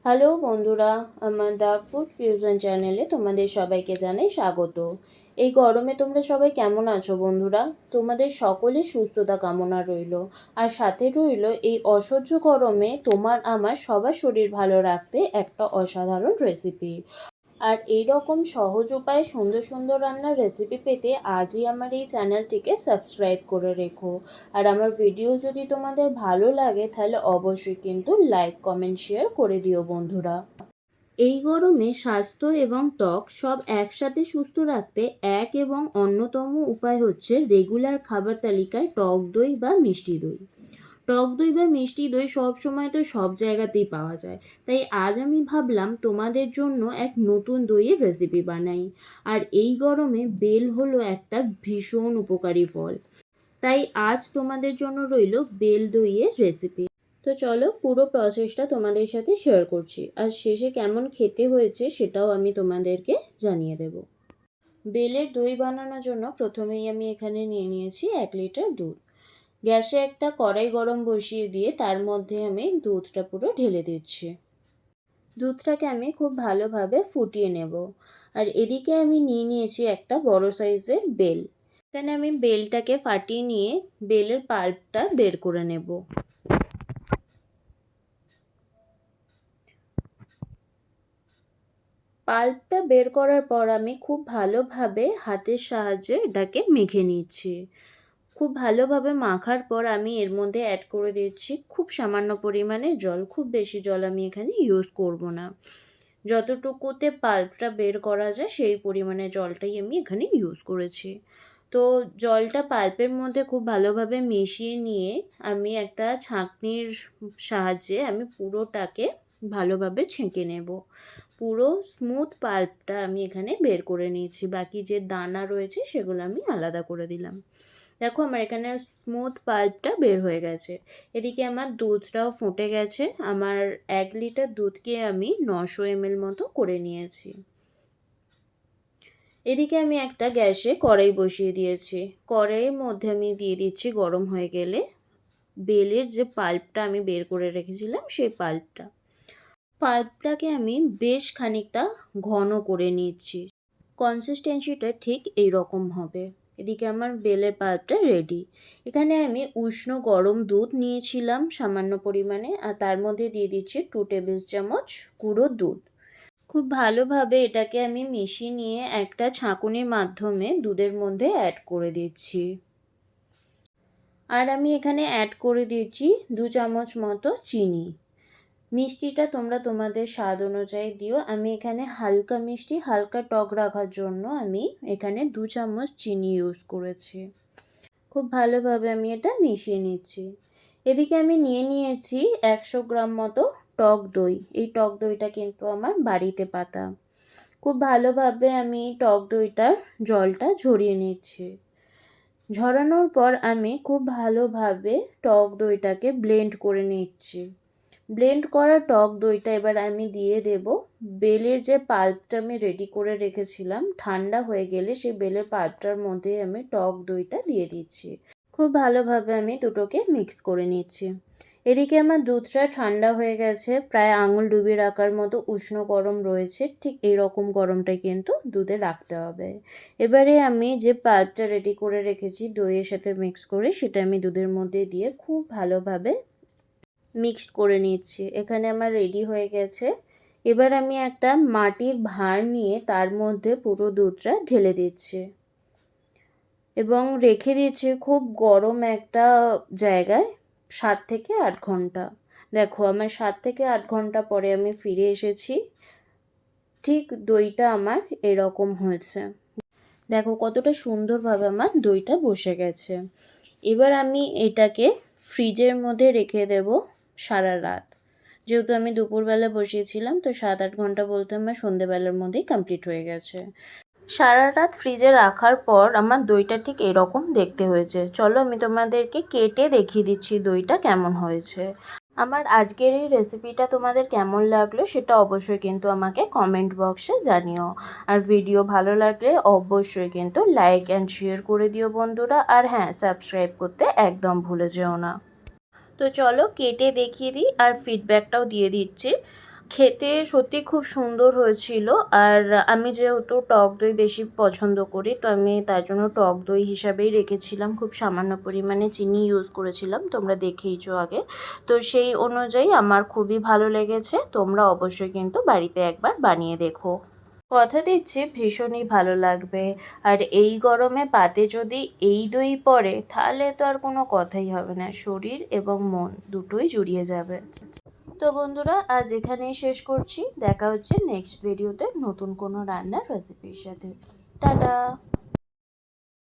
Hello বন্ধুরা, আমার the food fusion চ্যানেলে তোমাদের সবাইকে জানাই স্বাগত। এই গরমে তোমরা সবাই কেমন আছো বন্ধুরা? তোমাদের সকলের সুস্থতা কামনা রইল। আর সাথে রইল এই অসহ্য গরমে তোমার আমার সবার শরীর ভালো রাখতে একটা অসাধারণ রেসিপি। আর এই রকম সহজ উপায়ে সুন্দর সুন্দর রান্নার রেসিপি পেতে আজই আমার এই চ্যানেলটিকে সাবস্ক্রাইব করে রেখো। আর আমার ভিডিও যদি তোমাদের ভালো লাগে তাহলে অবশ্যই কিন্তু লাইক কমেন্ট শেয়ার করে দিও বন্ধুরা। এই গরমে স্বাস্থ্য এবং ত্বক সব একসাথে সুস্থ রাখতে এক এবং অন্যতম উপায় হচ্ছে রেগুলার খাবার তালিকায় টক দই বা মিষ্টি দই। টক দই বা মিষ্টি দই সবসময় তো সব জায়গাতেই পাওয়া যায়, তাই আজ আমি ভাবলাম তোমাদের জন্য এক নতুন দইয়ের রেসিপি বানাই। আর এই গরমে বেল হলো একটা ভীষণ উপকারী ফল, তাই আজ তোমাদের জন্য রইল বেল দইয়ের রেসিপি। তো চলো পুরো প্রসেসটা তোমাদের সাথে শেয়ার করছি, আর শেষে কেমন খেতে হয়েছে সেটাও আমি তোমাদেরকে জানিয়ে দেব। বেলের দই বানানোর জন্য প্রথমেই আমি এখানে নিয়ে নিয়েছি 1 লিটার দুধ। গ্যাসে একটা কড়াই গরম বসিয়ে দিয়ে তার মধ্যে আমি দুধটা পুরো ঢেলে দিচ্ছি। দুধটাকে আমি খুব ভালোভাবে ফুটিয়ে নেব। আর এদিকে আমি নিয়ে নিয়েছি একটা বড় সাইজের বেল। এখানে আমি বেলটাকে ফাটিয়ে নিয়ে বেলের পাল্পটা বের করে নেব। পাল্পটা বের করার পর আমি খুব ভালোভাবে হাতের সাহায্যে এটাকে মেখে নিচ্ছি। খুব ভালোভাবে মাখার পর আমি এর মধ্যে অ্যাড করে দিচ্ছি খুব সামান্য পরিমাণে জল। খুব বেশি জল আমি এখানে ইউজ করব না। যতটুকুতে পাল্পটা বের করা যায় সেই পরিমাণে জলটাই আমি এখানে ইউজ করেছি। তো জলটা পাল্পের মধ্যে খুব ভালোভাবে মিশিয়ে নিয়ে আমি একটা ছাঁকনির সাহায্যে আমি পুরোটাকে ভালোভাবে ছেঁকে নেব। পুরো স্মুথ পাল্পটা আমি এখানে বের করে নিয়েছি, বাকি যে দানা রয়েছে সেগুলো আমি আলাদা করে দিলাম। দেখো আমার এখানে স্মুথ পাল্পটা বের হয়ে গেছে। এদিকে আমার দুধটাও ফুটে গেছে। আমার 1 লিটার দুধকে আমি 900 ml মতো করে নিয়েছি। এদিকে আমি একটা গ্যাসে কড়াই বসিয়ে দিয়েছি। কড়াইয়ের মধ্যে আমি দিয়ে দিচ্ছি গরম হয়ে গেলে বেলের যে পাল্পটা আমি বের করে রেখেছিলাম সেই পাল্পটাকে আমি বেশ খানিকটা ঘন করে নিচ্ছি। কনসিস্টেন্সিটা ঠিক এই রকম হবে। এদিকে আমার বেলের পাল্পটা রেডি। এখানে আমি উষ্ণ গরম দুধ নিয়েছিলাম সামান্য পরিমাণে, আর তার মধ্যে দিয়ে দিচ্ছি 2 টেবিল চামচ গুঁড়ো দুধ। খুব ভালোভাবে এটাকে আমি মিশিয়ে নিয়ে একটা ছাঁকুনির মাধ্যমে দুধের মধ্যে অ্যাড করে দিচ্ছি। আর আমি এখানে অ্যাড করে দিচ্ছি 2 চামচ মতো চিনি। মিষ্টিটা তোমরা তোমাদের স্বাদ অনুযায়ী দিও। আমি এখানে হালকা মিষ্টি হালকা টক রাখার জন্য আমি এখানে 2 চামচ চিনি ইউজ করেছি। খুব ভালোভাবে আমি এটা মিশিয়ে নিচ্ছি। এদিকে আমি নিয়ে নিয়েছি 100 গ্রাম মতো টক দই। এই টক দইটা কিন্তু আমার বাড়িতে পাতা। খুব ভালোভাবে আমি টক দইটার জলটা ঝরিয়ে নিচ্ছি। ঝরানোর পর আমি খুব ভালোভাবে টক দইটাকে ব্লেন্ড করে নিচ্ছি। ব্লেন্ড করা টক দইটা এবার আমি দিয়ে দেব বেলের যে পাল্পটা আমি রেডি করে রেখেছিলাম। ঠান্ডা হয়ে গেলে সেই বেলের পাল্পটার মধ্যে আমি টক দইটা দিয়ে দিচ্ছি। খুব ভালোভাবে আমি দুটোকে মিক্স করে নিচ্ছি। এদিকে আমার দুধটা ঠান্ডা হয়ে গেছে, প্রায় আঙুল ডুবিয়ে রাখার মতো উষ্ণ গরম রয়েছে। ঠিক এইরকম গরমটাই কিন্তু দুধে রাখতে হবে। এবারে আমি যে পাল্পটা রেডি করে রেখেছি দইয়ের সাথে মিক্স করে, সেটা আমি দুধের মধ্যে দিয়ে খুব ভালোভাবে মিক্সড করে নিচ্ছি। এখানে আমার রেডি হয়ে গেছে। এবার আমি একটা মাটির ভাঁড় নিয়ে তার মধ্যে পুরো দুধটা ঢেলে দিচ্ছি এবং রেখে দিচ্ছি খুব গরম একটা জায়গায় 7 থেকে 8 ঘন্টা। দেখো আমার 7 থেকে 8 ঘন্টা পরে আমি ফিরে এসেছি। ঠিক দইটা আমার এরকম হয়েছে। দেখো কতটা সুন্দরভাবে আমার দইটা বসে গেছে। এবার আমি এটাকে ফ্রিজের মধ্যে রেখে দেব সারা রাত। যেহেতু আমি দুপুরবেলা বসিয়েছিলাম, তো 7-8 ঘন্টা বলতে আমার সন্ধেবেলার মধ্যেই কমপ্লিট হয়ে গেছে। সারা রাত ফ্রিজে রাখার পর আমার দইটা ঠিক এরকম দেখতে হয়েছে। চলো আমি তোমাদেরকে কেটে দেখিয়ে দিচ্ছি দইটা কেমন হয়েছে। আমার আজকের এই রেসিপিটা তোমাদের কেমন লাগলো সেটা অবশ্যই কিন্তু আমাকে কমেন্ট বক্সে জানিও। আর ভিডিও ভালো লাগলে অবশ্যই কিন্তু লাইক অ্যান্ড শেয়ার করে দিও বন্ধুরা। আর হ্যাঁ, সাবস্ক্রাইব করতে একদম ভুলে যেও না। তো চলো কেটে দেখিয়ে দিই আর ফিডব্যাকটাও দিয়ে দিচ্ছি। খেতে সত্যি খুব সুন্দর হয়েছিল। আর আমি যেহেতু টক দই বেশি পছন্দ করি, তো আমি তার জন্য টক দই হিসাবেই রেখেছিলাম। খুব সামান্য পরিমাণে চিনি ইউজ করেছিলাম, তোমরা দেখেইছো আগে। তো সেই অনুযায়ী আমার খুবই ভালো লেগেছে। তোমরা অবশ্যই কিন্তু বাড়িতে একবার বানিয়ে দেখো। কথা দিচ্ছি ভীষণই ভালো লাগবে। আর এই গরমে পাতে যদি এই দই পড়ে, তাহলে তো আর কোনো কথাই হবে না। শরীর এবং মন দুটোই জুড়িয়ে যাবে। তো বন্ধুরা, আজ এখানেই শেষ করছি। দেখা হচ্ছে নেক্সট ভিডিওতে নতুন কোনো রান্নার রেসিপির সাথে। টাটা।